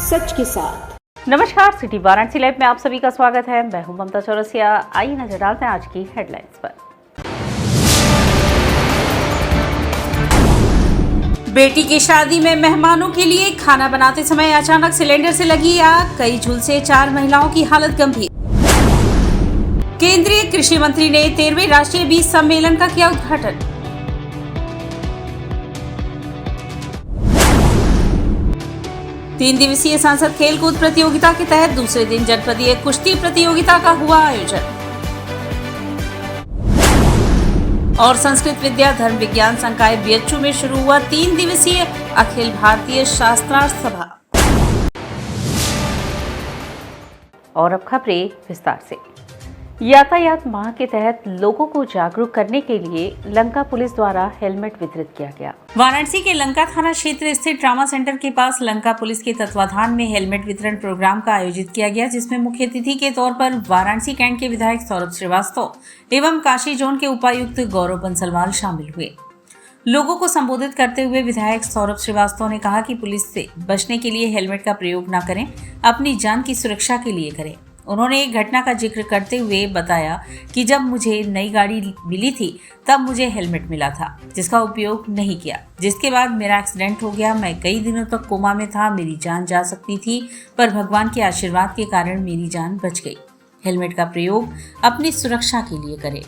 सच के साथ। नमस्कार, सिटी वाराणसी लाइव में आप सभी का स्वागत है। मैं हूं ममता चौरसिया। आइए नजर डालते हैं आज की हेडलाइंस पर। बेटी की शादी में मेहमानों के लिए खाना बनाते समय अचानक सिलेंडर से लगी आग, कई झुलसे 4 महिलाओं की हालत गंभीर। केंद्रीय कृषि मंत्री ने 13वें राष्ट्रीय बीज सम्मेलन का किया उद्घाटन। तीन दिवसीय सांसद खेलकूद प्रतियोगिता के तहत दूसरे दिन जनपदीय कुश्ती प्रतियोगिता का हुआ आयोजन। और संस्कृत विद्या धर्म विज्ञान संकाय बीएचयू में शुरू हुआ 3 दिवसीय अखिल भारतीय शास्त्रार्थ सभा। और अब खबरें विस्तार से। यातायात माह के तहत लोगों को जागरूक करने के लिए लंका पुलिस द्वारा हेलमेट वितरित किया गया। वाराणसी के लंका थाना क्षेत्र स्थित ट्रामा सेंटर के पास लंका पुलिस के तत्वाधान में हेलमेट वितरण प्रोग्राम का आयोजित किया गया, जिसमें मुख्य अतिथि के तौर पर वाराणसी कैंट के विधायक सौरभ श्रीवास्तव एवं काशी जोन के उपायुक्त गौरव बंसलवाल शामिल हुए। लोगों को संबोधित करते हुए विधायक सौरभ श्रीवास्तव ने कहा कि पुलिस से बचने के लिए हेलमेट का प्रयोग न करें, अपनी जान की सुरक्षा के लिए करें। उन्होंने एक घटना का जिक्र करते हुए बताया कि जब मुझे नई गाड़ी मिली थी तब मुझे हेलमेट मिला था, जिसका उपयोग नहीं किया, जिसके बाद मेरा एक्सीडेंट हो गया। मैं कई दिनों तक कोमा में था, मेरी जान जा सकती थी, पर भगवान के आशीर्वाद के कारण मेरी जान बच गई। हेलमेट का प्रयोग अपनी सुरक्षा के लिए करें।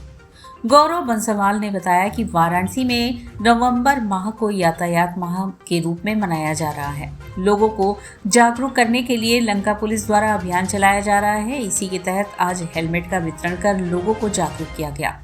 गौरव बंसलवाल ने बताया कि वाराणसी में नवंबर माह को यातायात माह के रूप में मनाया जा रहा है। लोगों को जागरूक करने के लिए लंका पुलिस द्वारा अभियान चलाया जा रहा है। इसी के तहत आज हेलमेट का वितरण कर लोगों को जागरूक किया गया।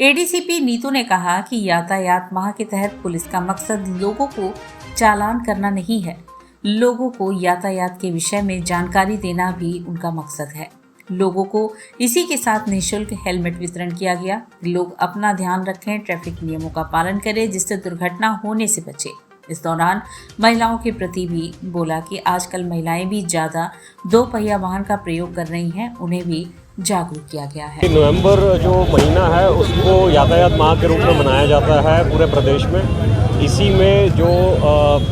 एडीसीपी नीतू ने कहा कि यातायात माह के तहत पुलिस का मकसद लोगों को चालान करना नहीं है, लोगों को यातायात के विषय में जानकारी देना भी उनका मकसद है। लोगों को इसी के साथ निःशुल्क हेलमेट वितरण किया गया। लोग अपना ध्यान रखें, ट्रैफिक नियमों का पालन करें, जिससे दुर्घटना होने से बचे। इस दौरान महिलाओं के प्रति भी बोला कि आजकल महिलाएं भी ज्यादा 2 पहिया वाहन का प्रयोग कर रही हैं, उन्हें भी जागरूक किया गया है। नवंबर जो महीना है उसको यातायात माह के रूप में मनाया जाता है पूरे प्रदेश में। इसी में जो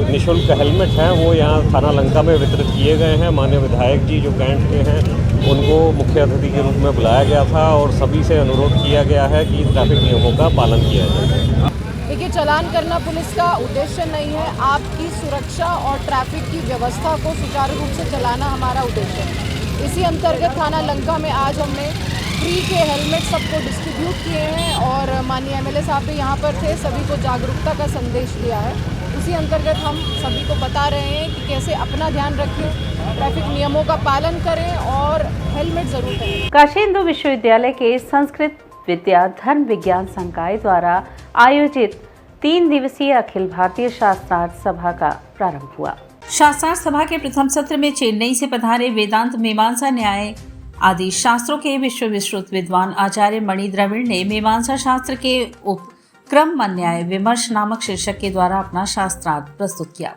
निःशुल्क हेलमेट हैं वो यहाँ थाना लंका में वितरित किए गए हैं। माननीय विधायक जी जो कैंट के हैं उनको मुख्य अतिथि के रूप में बुलाया गया था और सभी से अनुरोध किया गया है कि ट्रैफिक नियमों का पालन किया जाए। देखिए, चालान करना पुलिस का उद्देश्य नहीं है, आपकी सुरक्षा और ट्रैफिक की व्यवस्था को सुचारू रूप से चलाना हमारा उद्देश्य है। इसी अंतर्गत थाना लंका में आज हमने फ्री के हेलमेट सबको डिस्ट्रीब्यूट किए हैं और माननीय एमएलए साहब भी यहाँ पर थे, सभी को जागरूकता का संदेश दिया है। उसी अंतर्गत हम सभी को बता रहे हैं कि कैसे अपना ध्यान रखें, ट्रैफिक नियमों का पालन करें और हेलमेट जरूर पहनें। काशी हिंदू विश्वविद्यालय के संस्कृत विद्या धर्म विज्ञान संकाय द्वारा आयोजित 3 दिवसीय अखिल भारतीय शास्त्रार्थ सभा का प्रारंभ हुआ। शास्त्रार्थ सभा के प्रथम सत्र में चेन्नई से पधारे वेदांत, मीमांसा, न्याय आदि शास्त्रों के विश्वविश्रुत विद्वान आचार्य मणि द्रविड़ ने मीमांसा शास्त्र के उपक्रम न्याय विमर्श नामक शीर्षक के द्वारा अपना शास्त्रार्थ प्रस्तुत किया।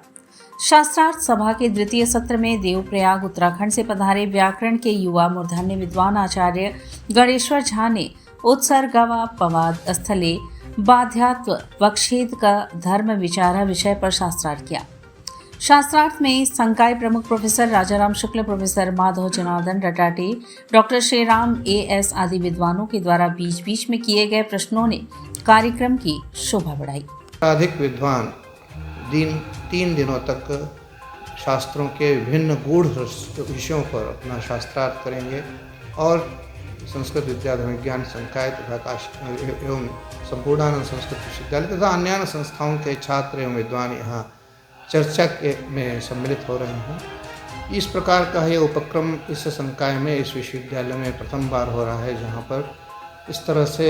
शास्त्रार्थ सभा के द्वितीय सत्र में देवप्रयाग उत्तराखंड से पधारे व्याकरण के युवा मूर्धन्य विद्वान आचार्य गणेश्वर झा ने उत्सर्गवा पवाद स्थले बाध्यात्व वक्षेद का धर्म विचारा विषय पर शास्त्रार्थ किया। शास्त्रार्थ में संकाय प्रमुख professor Rajaram Shukla, professor Madhav Janardan Ratate, doctor Shriram AS आदि विद्वानों के द्वारा बीच बीच में किए गए प्रश्नों ने कार्यक्रम की शोभा बढ़ाई। अधिक विद्वान 3 दिनों तक शास्त्रों के विभिन्न गूढ़ विषयों पर अपना शास्त्रार्थ करेंगे और संस्कृत विद्या धर्म विज्ञान संकाय तथा काशी एवं संपूर्णानंद संस्कृत विश्वविद्यालय तथा अन्य संस्थाओं के छात्र एवं विद्वान यहाँ चर्चा में सम्मिलित हो रहे हैं। इस प्रकार का ये उपक्रम इस संकाय में, इस विश्वविद्यालय में प्रथम बार हो रहा है, जहाँ पर इस तरह से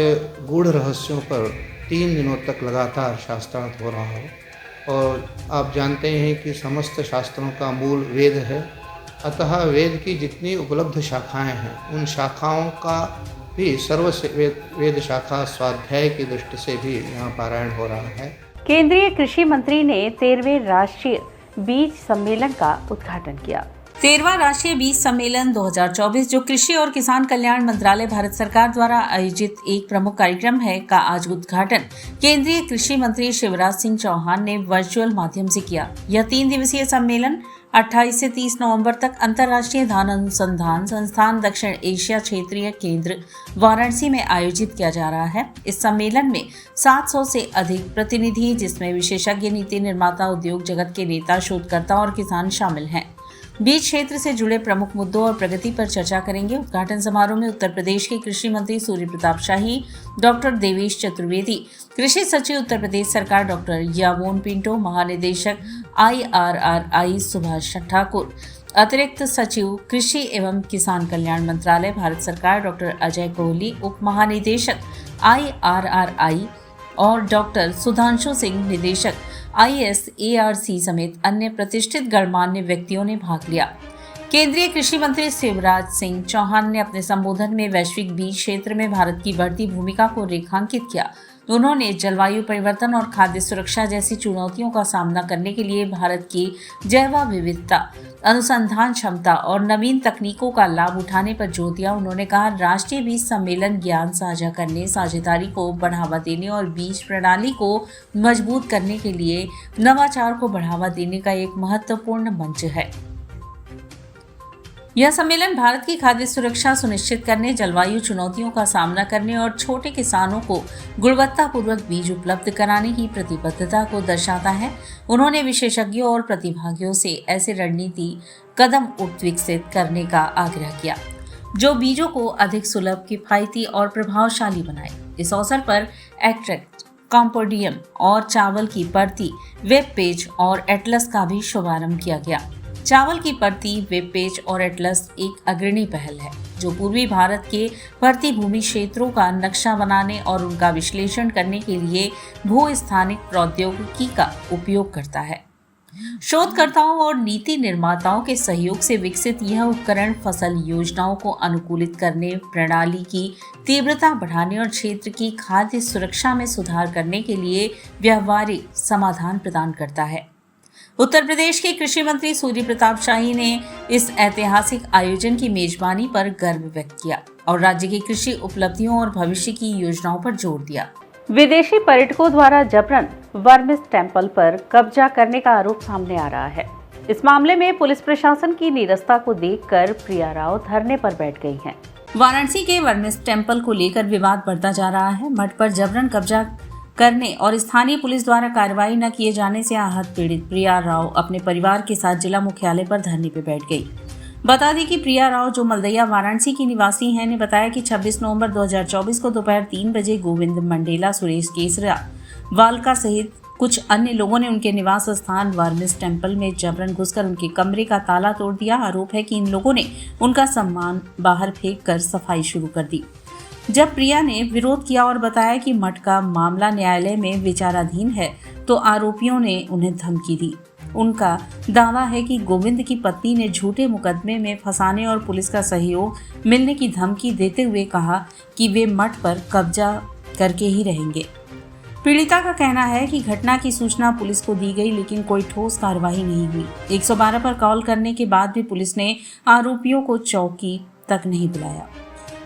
गूढ़ रहस्यों पर 3 दिनों तक लगातार शास्त्रार्थ हो रहा हो। और आप जानते हैं कि समस्त शास्त्रों का मूल वेद है, अतः वेद की जितनी उपलब्ध शाखाएं हैं उन शाखाओं का भी वेद शाखा स्वाध्याय की दृष्टि से भी यहाँ पारायण हो रहा है। केंद्रीय कृषि मंत्री ने 13वें राष्ट्रीय बीज सम्मेलन का उद्घाटन किया। 13वां राष्ट्रीय बीज सम्मेलन 2024 जो कृषि और किसान कल्याण मंत्रालय भारत सरकार द्वारा आयोजित एक प्रमुख कार्यक्रम है का आज उद्घाटन केंद्रीय कृषि मंत्री शिवराज सिंह चौहान ने वर्चुअल माध्यम से किया। यह 3 दिवसीय सम्मेलन 28 से 30 नवंबर तक अंतर्राष्ट्रीय धान अनुसंधान संस्थान दक्षिण एशिया क्षेत्रीय केंद्र वाराणसी में आयोजित किया जा रहा है। इस सम्मेलन में 700 से अधिक प्रतिनिधि, जिसमें विशेषज्ञ, नीति निर्माता, उद्योग जगत के नेता, शोधकर्ता और किसान शामिल हैं। बीज क्षेत्र से जुड़े प्रमुख मुद्दों और प्रगति पर चर्चा करेंगे। उद्घाटन समारोह में उत्तर प्रदेश के कृषि मंत्री सूर्य प्रताप शाही, डॉक्टर देवेश चतुर्वेदी, कृषि सचिव उत्तर प्रदेश सरकार डॉक्टर यावोन पिंटो, महानिदेशक IRRI सुभाष ठाकुर, अतिरिक्त सचिव कृषि एवं किसान कल्याण मंत्रालय भारत सरकार डॉक्टर अजय कोहली, उप महानिदेशक IRRI और डॉक्टर सुधांशु सिंह, निदेशक ISARC समेत अन्य प्रतिष्ठित गणमान्य व्यक्तियों ने भाग लिया। केंद्रीय कृषि मंत्री शिवराज सिंह चौहान ने अपने संबोधन में वैश्विक बीज क्षेत्र में भारत की बढ़ती भूमिका को रेखांकित किया। उन्होंने जलवायु परिवर्तन और खाद्य सुरक्षा जैसी चुनौतियों का सामना करने के लिए भारत की जैव विविधता, अनुसंधान क्षमता और नवीन तकनीकों का लाभ उठाने पर जोर दिया। उन्होंने कहा, राष्ट्रीय बीज सम्मेलन ज्ञान साझा करने, साझेदारी को बढ़ावा देने और बीज प्रणाली को मजबूत करने के लिए नवाचार को बढ़ावा देने का एक महत्वपूर्ण मंच है। यह सम्मेलन भारत की खाद्य सुरक्षा सुनिश्चित करने, जलवायु चुनौतियों का सामना करने और छोटे किसानों को गुणवत्तापूर्वक बीज उपलब्ध कराने की प्रतिबद्धता को दर्शाता है। उन्होंने विशेषज्ञों और प्रतिभागियों से ऐसे रणनीति कदम विकसित करने का आग्रह किया जो बीजों को अधिक सुलभ, किफायती और प्रभावशाली बनाए। इस अवसर पर एक्ट्रैक्ट, कॉम्पोडियम और चावल की परती वेब पेज और एटलस का भी शुभारंभ किया गया। चावल की परती, वेब पेज और एटलस एक अग्रणी पहल है जो पूर्वी भारत के परती भूमि क्षेत्रों का नक्शा बनाने और उनका विश्लेषण करने के लिए भू-स्थानिक प्रौद्योगिकी का उपयोग करता है। शोधकर्ताओं और नीति निर्माताओं के सहयोग से विकसित यह उपकरण फसल योजनाओं को अनुकूलित करने, प्रणाली की तीव्रता बढ़ाने और क्षेत्र की खाद्य सुरक्षा में सुधार करने के लिए व्यावहारिक समाधान प्रदान करता है। उत्तर प्रदेश के कृषि मंत्री सूर्य प्रताप शाही ने इस ऐतिहासिक आयोजन की मेजबानी पर गर्व व्यक्त किया और राज्य की कृषि उपलब्धियों और भविष्य की योजनाओं पर जोर दिया। विदेशी पर्यटकों द्वारा जबरन वर्मिस टेम्पल पर कब्जा करने का आरोप सामने आ रहा है। इस मामले में पुलिस प्रशासन की नीरसता को देखकर प्रिया राव धरने पर बैठ गई हैं। वाराणसी के वर्मिस टेम्पल को लेकर विवाद बढ़ता जा रहा है। मठ पर जबरन कब्जा करने और स्थानीय पुलिस द्वारा कार्रवाई न किए जाने से आहत पीड़ित प्रिया राव अपने परिवार के साथ जिला मुख्यालय पर धरने पर बैठ गई। बता दें कि प्रिया राव, जो मलदैया वाराणसी की निवासी हैं, ने बताया कि 26 नवंबर 2024 को दोपहर 3 बजे गोविंद मंडेला, सुरेश केसरा, वालका सहित कुछ अन्य लोगों ने उनके निवास स्थान वर्मिस टेम्पल में जबरन घुसकर उनके कमरे का ताला तोड़ दिया। आरोप है कि इन लोगों ने उनका सामान बाहर फेंक कर सफाई शुरू कर दी। जब प्रिया ने विरोध किया और बताया कि मठ का मामला न्यायालय में विचाराधीन है, तो आरोपियों ने उन्हें धमकी दी। उनका दावा है कि गोविंद की पत्नी ने झूठे मुकदमे में फंसाने और पुलिस का सहयोग मिलने की धमकी देते हुए कहा कि वे मठ पर कब्जा करके ही रहेंगे। पीड़िता का कहना है कि घटना की सूचना पुलिस को दी गई, लेकिन कोई ठोस कार्रवाई नहीं हुई। 112 पर कॉल करने के बाद भी पुलिस ने आरोपियों को चौकी तक नहीं बुलाया।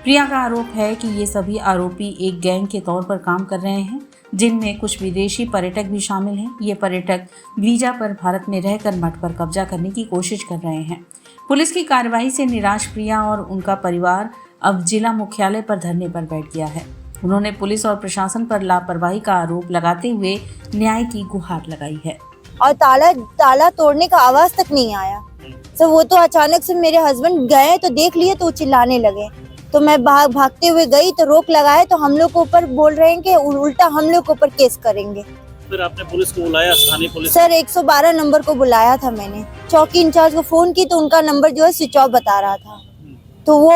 प्रिया का आरोप है कि ये सभी आरोपी एक गैंग के तौर पर काम कर रहे हैं, जिनमें कुछ विदेशी पर्यटक भी शामिल हैं। ये पर्यटक वीजा पर भारत में रहकर मठ पर कब्जा करने की कोशिश कर रहे हैं। पुलिस की कार्रवाई से निराश प्रिया और उनका परिवार अब जिला मुख्यालय पर धरने पर बैठ गया है। उन्होंने पुलिस और प्रशासन पर लापरवाही का आरोप लगाते हुए न्याय की गुहार लगाई है। और ताला तोड़ने का आवाज तक नहीं आया। तो वो तो अचानक से मेरे हस्बैंड गए तो देख लिए तो चिल्लाने लगे, तो मैं भागते हुए गई तो रोक लगाए, तो हम लोग को ऊपर बोल रहे हैं कि उल्टा हम लोग को ऊपर केस करेंगे। फिर आपने पुलिस को बुलाया, स्थानीय पुलिस? सर 112 नंबर को बुलाया था मैंने। चौकी इंचार्ज को फोन की तो उनका नंबर जो है स्विच ऑफ बता रहा था। तो वो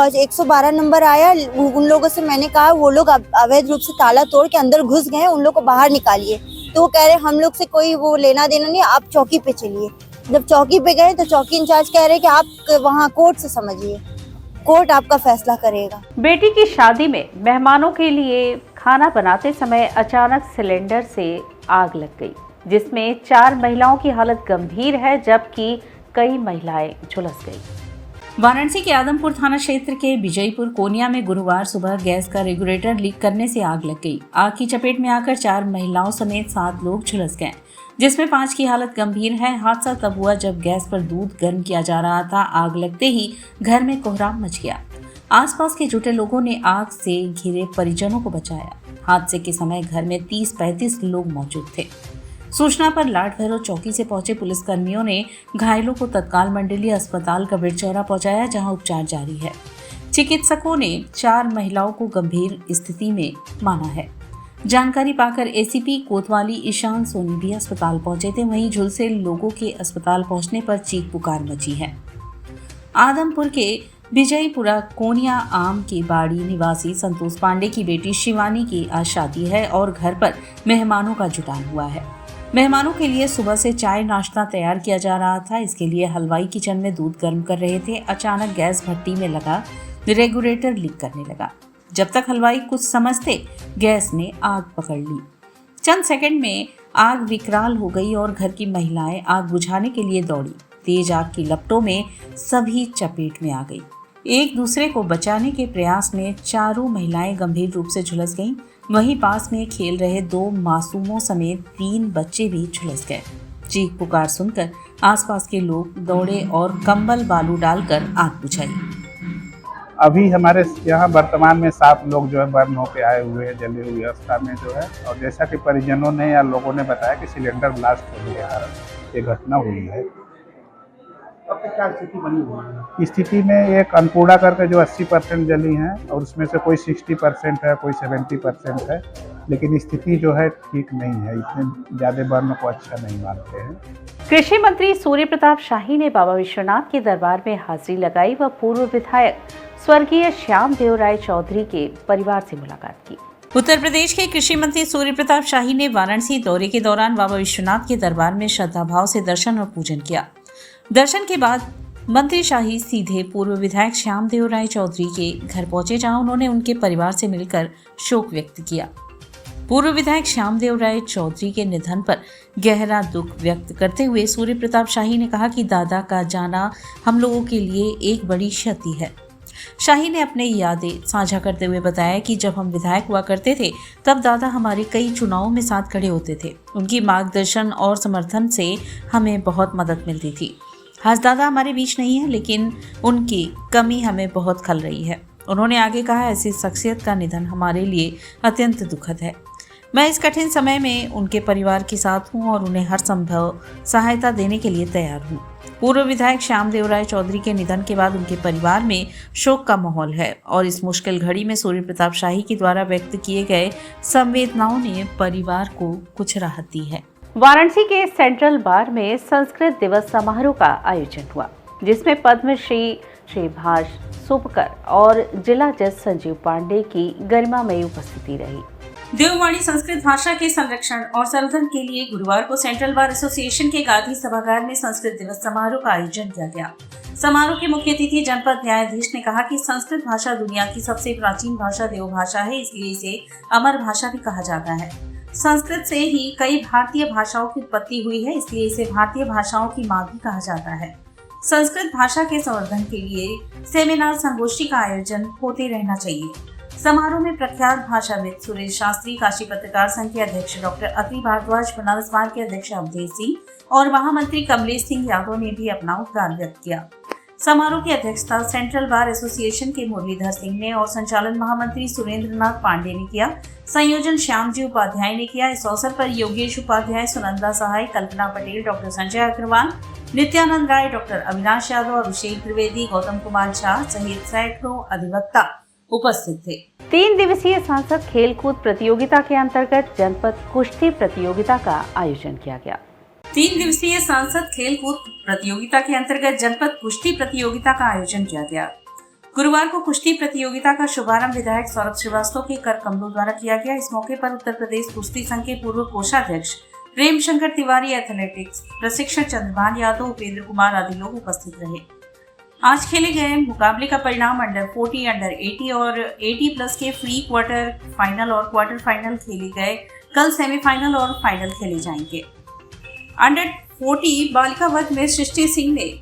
112 नंबर आया। उन लोगों से मैंने कहा वो लोग अवैध रूप से ताला तोड़ के अंदर घुस गए, उन लोग को बाहर निकालिए। तो वो कह रहे हम लोग से कोई वो लेना देना नहीं, आप चौकी पे चलिए। जब चौकी पे गए तो चौकी इंचार्ज कह रहे कि आप वहाँ कोर्ट से समझिए, कोर्ट आपका फैसला करेगा। बेटी की शादी में मेहमानों के लिए खाना बनाते समय अचानक सिलेंडर से आग लग गई, जिसमें 4 महिलाओं की हालत गंभीर है, जबकि कई महिलाएं झुलस गई। वाराणसी के आदमपुर थाना क्षेत्र के विजयपुर कोनिया में गुरुवार सुबह गैस का रेगुलेटर लीक करने से आग लग गई। आग की चपेट में आकर 4 महिलाओं समेत 7 लोग झुलस गए, जिसमें 5 की हालत गंभीर है। हादसा तब हुआ जब गैस पर दूध गर्म किया जा रहा था। आग लगते ही घर में कोहराम मच गया। आसपास के जुटे लोगों ने आग से घिरे परिजनों को बचाया। हादसे के समय घर में 30-35 लोग मौजूद थे। सूचना पर लाट भैरव चौकी से पहुंचे पुलिसकर्मियों ने घायलों को तत्काल मंडलीय अस्पताल कबीरचौरा पहुंचाया, जहां उपचार जारी है। चिकित्सकों ने 4 महिलाओं को गंभीर स्थिति में माना है। जानकारी पाकर एसीपी कोतवाली ईशान सोनी भी अस्पताल पहुंचे थे। वहीं झुलसे लोगों के अस्पताल पहुंचने पर चीख पुकार मची है। आदमपुर के विजयपुरा कोनिया आम की बाड़ी निवासी संतोष पांडे की बेटी शिवानी की आज शादी है और घर पर मेहमानों का जुटान हुआ है। मेहमानों के लिए सुबह से चाय नाश्ता तैयार किया जा रहा था। इसके लिए हलवाई किचन में दूध गर्म कर रहे थे। अचानक गैस भट्टी में लगा रेगुलेटर लीक करने लगा। जब तक हलवाई कुछ समझते, गैस ने आग पकड़ ली। चंद सेकंड में आग विकराल हो गई और घर की महिलाएं आग बुझाने के लिए दौड़ी। तेज आग की लपटों में सभी चपेट में आ गई। एक दूसरे को बचाने के प्रयास में चारों महिलाएं गंभीर रूप से झुलस गईं। वहीं पास में खेल रहे 2 मासूमों समेत 3 बच्चे भी झुलस गए। चीख पुकार सुनकर आसपास के लोग दौड़े और कंबल बालू डालकर आग बुझाई। अभी हमारे यहाँ वर्तमान में 7 लोग जो है बर्न होकर आए हुए हैं, जली हुई अवस्था में जो है। और जैसा कि परिजनों ने या लोगों ने बताया कि सिलेंडर ब्लास्ट होने के कारण ये घटना हुई है। अब तक क्या स्थिति बनी हुई है? स्थिति में एक अन्नपूर्णा करके जो 80% जली हैं और उसमें से कोई 60% है, कोई 70% है, लेकिन स्थिति जो है ठीक नहीं है। इतने ज़्यादा बर्न को अच्छा नहीं मानते हैं। कृषि मंत्री सूर्य प्रताप शाही ने बाबा विश्वनाथ के दरबार में हाजिरी लगाई व पूर्व विधायक स्वर्गीय श्यामदेव राय चौधरी के परिवार से मुलाकात की। उत्तर प्रदेश के कृषि मंत्री सूर्य प्रताप शाही ने वाराणसी दौरे के दौरान बाबा विश्वनाथ के दरबार में श्रद्धाभाव से दर्शन और पूजन किया। दर्शन के बाद मंत्री शाही सीधे पूर्व विधायक श्यामदेव राय चौधरी के घर पहुंचे, जहां उन्होंने उनके परिवार से मिलकर शोक व्यक्त किया। पूर्व विधायक श्यामदेव राय चौधरी के निधन पर गहरा दुख व्यक्त करते हुए सूर्य प्रताप शाही ने कहा कि दादा का जाना हम लोगों के लिए एक बड़ी क्षति है। शाही ने अपनी यादें साझा करते हुए बताया कि जब हम विधायक हुआ करते थे तब दादा हमारे कई चुनावों में साथ खड़े होते थे। उनकी मार्गदर्शन और समर्थन से हमें बहुत मदद मिलती थी। आज दादा हमारे बीच नहीं है, लेकिन उनकी कमी हमें बहुत खल रही है। उन्होंने आगे कहा, ऐसी शख्सियत का निधन हमारे लिए अत्यंत दुखद है। मैं इस कठिन समय में उनके परिवार के साथ हूं और उन्हें हर संभव सहायता देने के लिए तैयार हूं। पूर्व विधायक श्यामदेव राय चौधरी के निधन के बाद उनके परिवार में शोक का माहौल है और इस मुश्किल घड़ी में सूर्य प्रताप शाही के द्वारा व्यक्त किए गए संवेदनाओं ने परिवार को कुछ राहत दी है। वाराणसी के सेंट्रल बार में संस्कृत दिवस समारोह का आयोजन हुआ, जिसमें पद्मश्री श्री भाष सुपकर और जिला जज संजीव पांडे की गरिमामयी उपस्थिति रही। देववाणी संस्कृत भाषा के संरक्षण और संवर्धन के लिए गुरुवार को सेंट्रल बार एसोसिएशन के गांधी सभागार में संस्कृत दिवस समारोह का आयोजन किया गया। समारोह के मुख्य अतिथि जनपद न्यायाधीश ने कहा कि संस्कृत भाषा दुनिया की सबसे प्राचीन भाषा देवभाषा है, इसलिए इसे अमर भाषा भी कहा जाता है। संस्कृत से ही कई भारतीय भाषाओं की उत्पत्ति हुई है, इसलिए इसे भारतीय भाषाओं की माँ भी कहा जाता है। संस्कृत भाषा के संवर्धन के लिए सेमिनार संगोष्ठी का आयोजन होते रहना चाहिए। समारोह में प्रख्यात भाषाविद सुरेश शास्त्री, काशी पत्रकार संघ के अध्यक्ष डॉक्टर अत्रि भारद्वाज, बनारस बार के अध्यक्ष अवधेश सिंह और महामंत्री कमलेश सिंह यादव ने भी अपना उद्गार व्यक्त किया। समारोह की अध्यक्षता सेंट्रल बार एसोसिएशन के मुरलीधर सिंह ने और संचालन महामंत्री सुरेंद्रनाथ पांडे ने किया। संयोजन श्यामजी उपाध्याय ने किया। इस अवसर पर योगेश उपाध्याय, सुनंदा सहाय, कल्पना पटेल, डॉक्टर संजय अग्रवाल, नित्यानंद राय, डॉक्टर अविनाश यादव, अभिषेक त्रिवेदी, गौतम कुमार झा सहित सैकड़ों अधिवक्ता उपस्थित थे। 3 दिवसीय सांसद खेलकूद प्रतियोगिता के अंतर्गत जनपद कुश्ती प्रतियोगिता का आयोजन किया गया। 3 दिवसीय सांसद खेलकूद प्रतियोगिता के अंतर्गत जनपद कुश्ती प्रतियोगिता का आयोजन किया गया। गुरुवार को कुश्ती प्रतियोगिता का शुभारंभ विधायक सौरभ श्रीवास्तव के कर कमलों द्वारा किया गया। इस मौके पर उत्तर प्रदेश कुश्ती संघ के पूर्व कोषाध्यक्ष प्रेम शंकर तिवारी, एथलेटिक्स प्रशिक्षक चंद्रभान यादव, उपेंद्र कुमार आदि लोग उपस्थित रहे। आज खेले गए मुकाबले का परिणाम अंडर 40, अंडर 80 और 80+ के फ्री क्वार्टर फाइनल और क्वार्टर फाइनल खेले गए। कल सेमीफाइनल और फाइनल खेले जाएंगे। अंडर 40 बालिका वर्ग में सृष्टि सिंह ने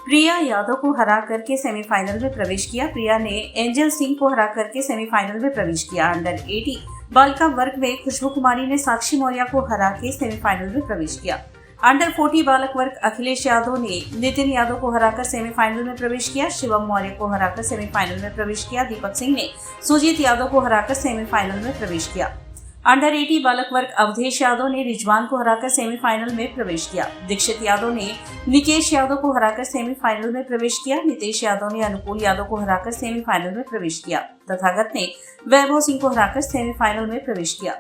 प्रिया यादव को हरा करके सेमीफाइनल में प्रवेश किया। प्रिया ने एंजल सिंह को हरा करके सेमीफाइनल में प्रवेश किया। अंडर 80 बालिका वर्ग में खुशबू कुमारी ने साक्षी मौर्य को हरा के सेमीफाइनल में प्रवेश किया। अंडर 40 बालक वर्ग अखिलेश यादव ने नितिन यादव को हराकर सेमीफाइनल में प्रवेश किया। शिवम मौर्य को हराकर सेमीफाइनल में प्रवेश किया। दीपक सिंह ने सुजीत यादव को हराकर सेमीफाइनल में प्रवेश किया। अंडर 80 बालक वर्ग अवधेश यादव ने रिजवान को हराकर सेमीफाइनल में प्रवेश किया। दीक्षित यादव ने निकेश यादव को हराकर सेमीफाइनल में प्रवेश किया। नितेश यादव ने अनुकूल यादव को हराकर सेमीफाइनल में प्रवेश किया। तथागत ने वैभव सिंह को हराकर सेमीफाइनल में प्रवेश किया।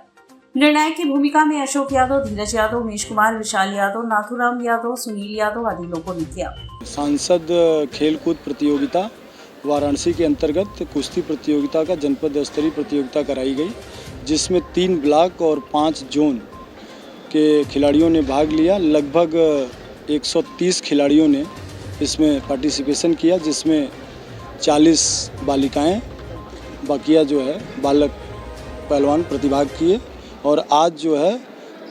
निर्णायक की भूमिका में अशोक यादव, धीरज यादव, उमेश कुमार, विशाल यादव, नाथुराम यादव, सुनील यादव आदि लोगों ने किया। सांसद खेलकूद प्रतियोगिता वाराणसी के अंतर्गत कुश्ती प्रतियोगिता का जनपद स्तरीय प्रतियोगिता कराई गई, जिसमें 3 ब्लॉक और 5 जोन के खिलाड़ियों ने भाग लिया। लगभग 130 खिलाड़ियों ने इसमें पार्टिसिपेशन किया, जिसमें 40 बालिकाएं, बाकिया जो है बालक पहलवान प्रतिभाग किए। और आज जो है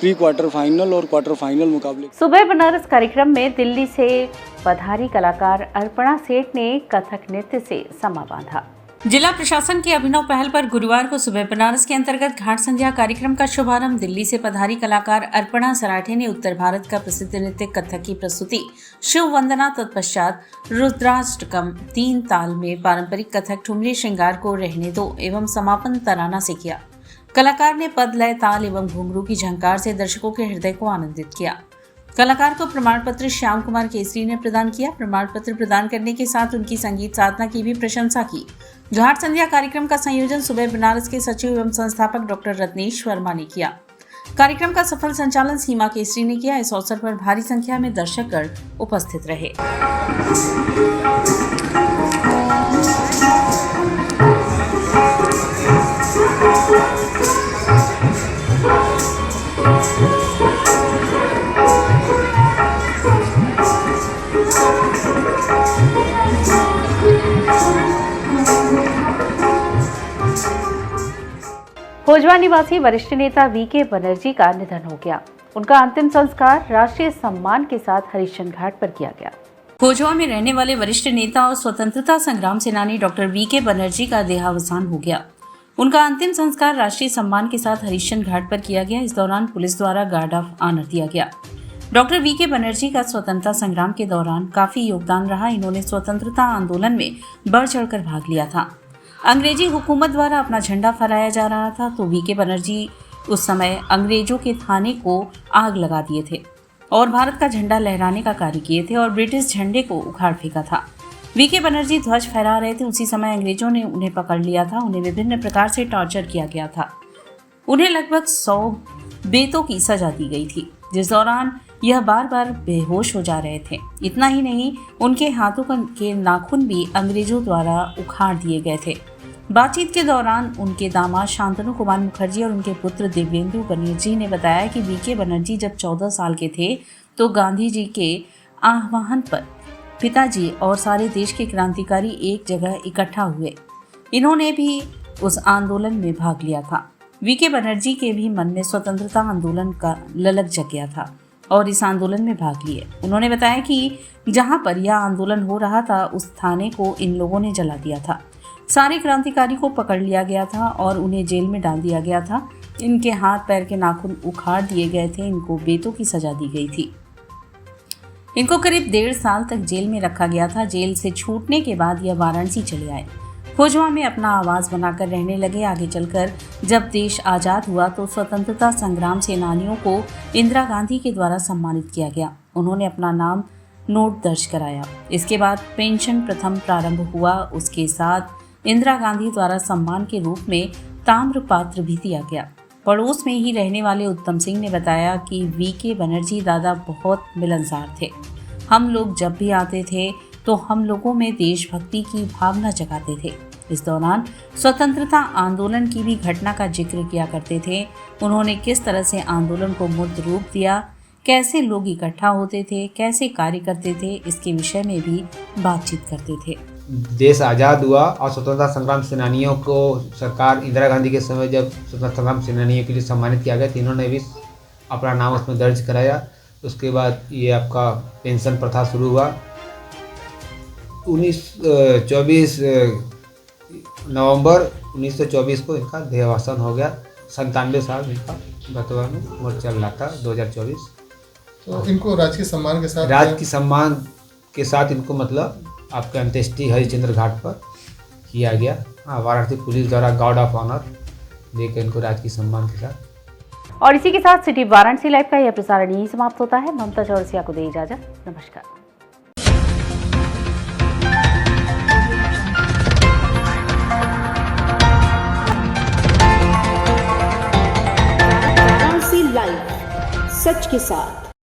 प्री क्वार्टर फाइनल और क्वार्टर फाइनल मुकाबले। सुबह बनारस कार्यक्रम में दिल्ली से पधारी कलाकार अर्पणा सेठ ने कथक नृत्य से समा बांधा। जिला प्रशासन की अभिनव पहल पर गुरुवार को सुबह बनारस के अंतर्गत घाट संध्या कार्यक्रम का शुभारंभ दिल्ली से पधारी कलाकार अर्पणा सराठे ने उत्तर भारत का प्रसिद्ध नृत्य कथक की प्रस्तुति शिव वंदना तत्पश्चात रुद्राष्टकम 3 ताल में पारंपरिक कथक ठुमरी श्रृंगार को रहने दो एवं समापन तराना से किया। कलाकार ने पद, लय, ताल एवं घुंघरू की झंकार से दर्शकों के हृदय को आनंदित किया। कलाकार को प्रमाण पत्र श्याम कुमार केसरी ने प्रदान किया। प्रमाण पत्र प्रदान करने के साथ उनकी संगीत साधना की भी प्रशंसा की। घाट संध्या कार्यक्रम का संयोजन सुबह बनारस के सचिव एवं संस्थापक डॉक्टर रत्नेश वर्मा ने किया। कार्यक्रम का सफल संचालन सीमा केसरी ने किया। इस अवसर पर भारी संख्या में दर्शकगण उपस्थित रहे। खोजवा निवासी वरिष्ठ नेता वीके बनर्जी का निधन हो गया। उनका अंतिम संस्कार राष्ट्रीय सम्मान के साथ हरिश्चंद्र घाट पर किया गया। खोजवा में रहने वाले वरिष्ठ नेता और स्वतंत्रता संग्राम सेनानी डॉक्टर वीके बनर्जी का देहावसान हो गया। उनका अंतिम संस्कार राष्ट्रीय सम्मान के साथ हरिश्चंद्र घाट पर किया गया। इस दौरान पुलिस द्वारा गार्ड ऑफ ऑनर दिया गया। डॉक्टर वीके बनर्जी का स्वतंत्रता संग्राम के दौरान काफी योगदान रहा। इन्होंने स्वतंत्रता आंदोलन में बढ़ चढ़कर भाग लिया था। अंग्रेजी हुकूमत द्वारा अपना झंडा फहराया जा रहा था तो वीके बनर्जी उस समय अंग्रेजों के थाने को आग लगा दिए थे और भारत का झंडा लहराने का कार्य किए थे और ब्रिटिश झंडे को उखाड़ फेंका था। वीके बनर्जी ध्वज फहरा रहे थे। उसी समय अंग्रेजों ने उन्हें पकड़ लिया था। उन्हें विभिन्न प्रकार से टॉर्चर किया गया था। उन्हें लगभग 100 बेतों की सजा दी गई थी, जिस दौरान यह बार बार बेहोश हो जा रहे थे। इतना ही नहीं, उनके हाथों के नाखून भी अंग्रेजों द्वारा उखाड़ दिए गए थे। बातचीत के दौरान उनके दामाद शांतनु कुमार मुखर्जी और उनके पुत्र दिव्येंदु बनर्जी ने बताया कि वीके बनर्जी जब 14 साल के थे तो गांधी जी के आह्वान पर पिताजी और सारे देश के क्रांतिकारी एक जगह इकट्ठा हुए। इन्होंने भी उस आंदोलन में भाग लिया था। वीके बनर्जी के भी मन में स्वतंत्रता आंदोलन का ललक जग गया था और इस आंदोलन में भाग लिए। उन्होंने बताया कि जहां पर यह आंदोलन हो रहा था उस थाने को इन लोगों ने जला दिया था। सारे क्रांतिकारी को पकड़ लिया गया था और उन्हें जेल में डाल दिया गया था। इनके हाथ पैर के नाखून उखाड़ दिए गए थे। इनको बेतों की सजा दी गई थी। इनको करीब 1.5 साल तक जेल में रखा गया था। जेल से छूटने के बाद यह वाराणसी चले आए। खोजवा में अपना आवाज़ बनाकर रहने लगे। आगे चलकर जब देश आज़ाद हुआ तो स्वतंत्रता संग्राम सेनानियों को इंदिरा गांधी के द्वारा सम्मानित किया गया। उन्होंने अपना नाम नोट दर्ज कराया। इसके बाद पेंशन प्रथम प्रारंभ हुआ। उसके साथ इंदिरा गांधी द्वारा सम्मान के रूप में ताम्र पात्र भी दिया गया। पड़ोस में ही रहने वाले उत्तम सिंह ने बताया कि वीके बनर्जी दादा बहुत मिलनसार थे। हम लोग जब भी आते थे तो हम लोगों में देशभक्ति की भावना जगाते थे। इस दौरान स्वतंत्रता आंदोलन की भी घटना का जिक्र किया करते थे। उन्होंने किस तरह से आंदोलन को मूर्त रूप दिया, कैसे लोग इकट्ठा होते थे, कैसे कार्य करते थे, इसके विषय में भी बातचीत करते थे। देश आज़ाद हुआ और स्वतंत्रता संग्राम सेनानियों को सरकार इंदिरा गांधी के समय जब स्वतंत्रता संग्राम सेनानियों के लिए सम्मानित किया गया तो इन्होंने भी अपना नाम उसमें दर्ज कराया। उसके बाद ये आपका पेंशन प्रथा शुरू हुआ। 24 नवंबर 1924 को इनका देहावसान हो गया। 97 साल इनका वर्तमान में उम्र चल रहा था 2024। तो इनको राजकीय सम्मान के साथ राजकीय सम्मान के साथ इनको मतलब आपके अंत्येष्टि हरिश्चंद्र घाट पर किया गया। हाँ, वाराणसी पुलिस द्वारा गार्ड ऑफ ऑनर देकर इनको राजकीय सम्मान के साथ। और इसी के साथ सिटी वाराणसी लाइव का यह प्रसारण यहीं समाप्त होता है। ममता चौरसिया को दे इजाजत। नमस्कार। वाराणसी लाइव, सच के साथ।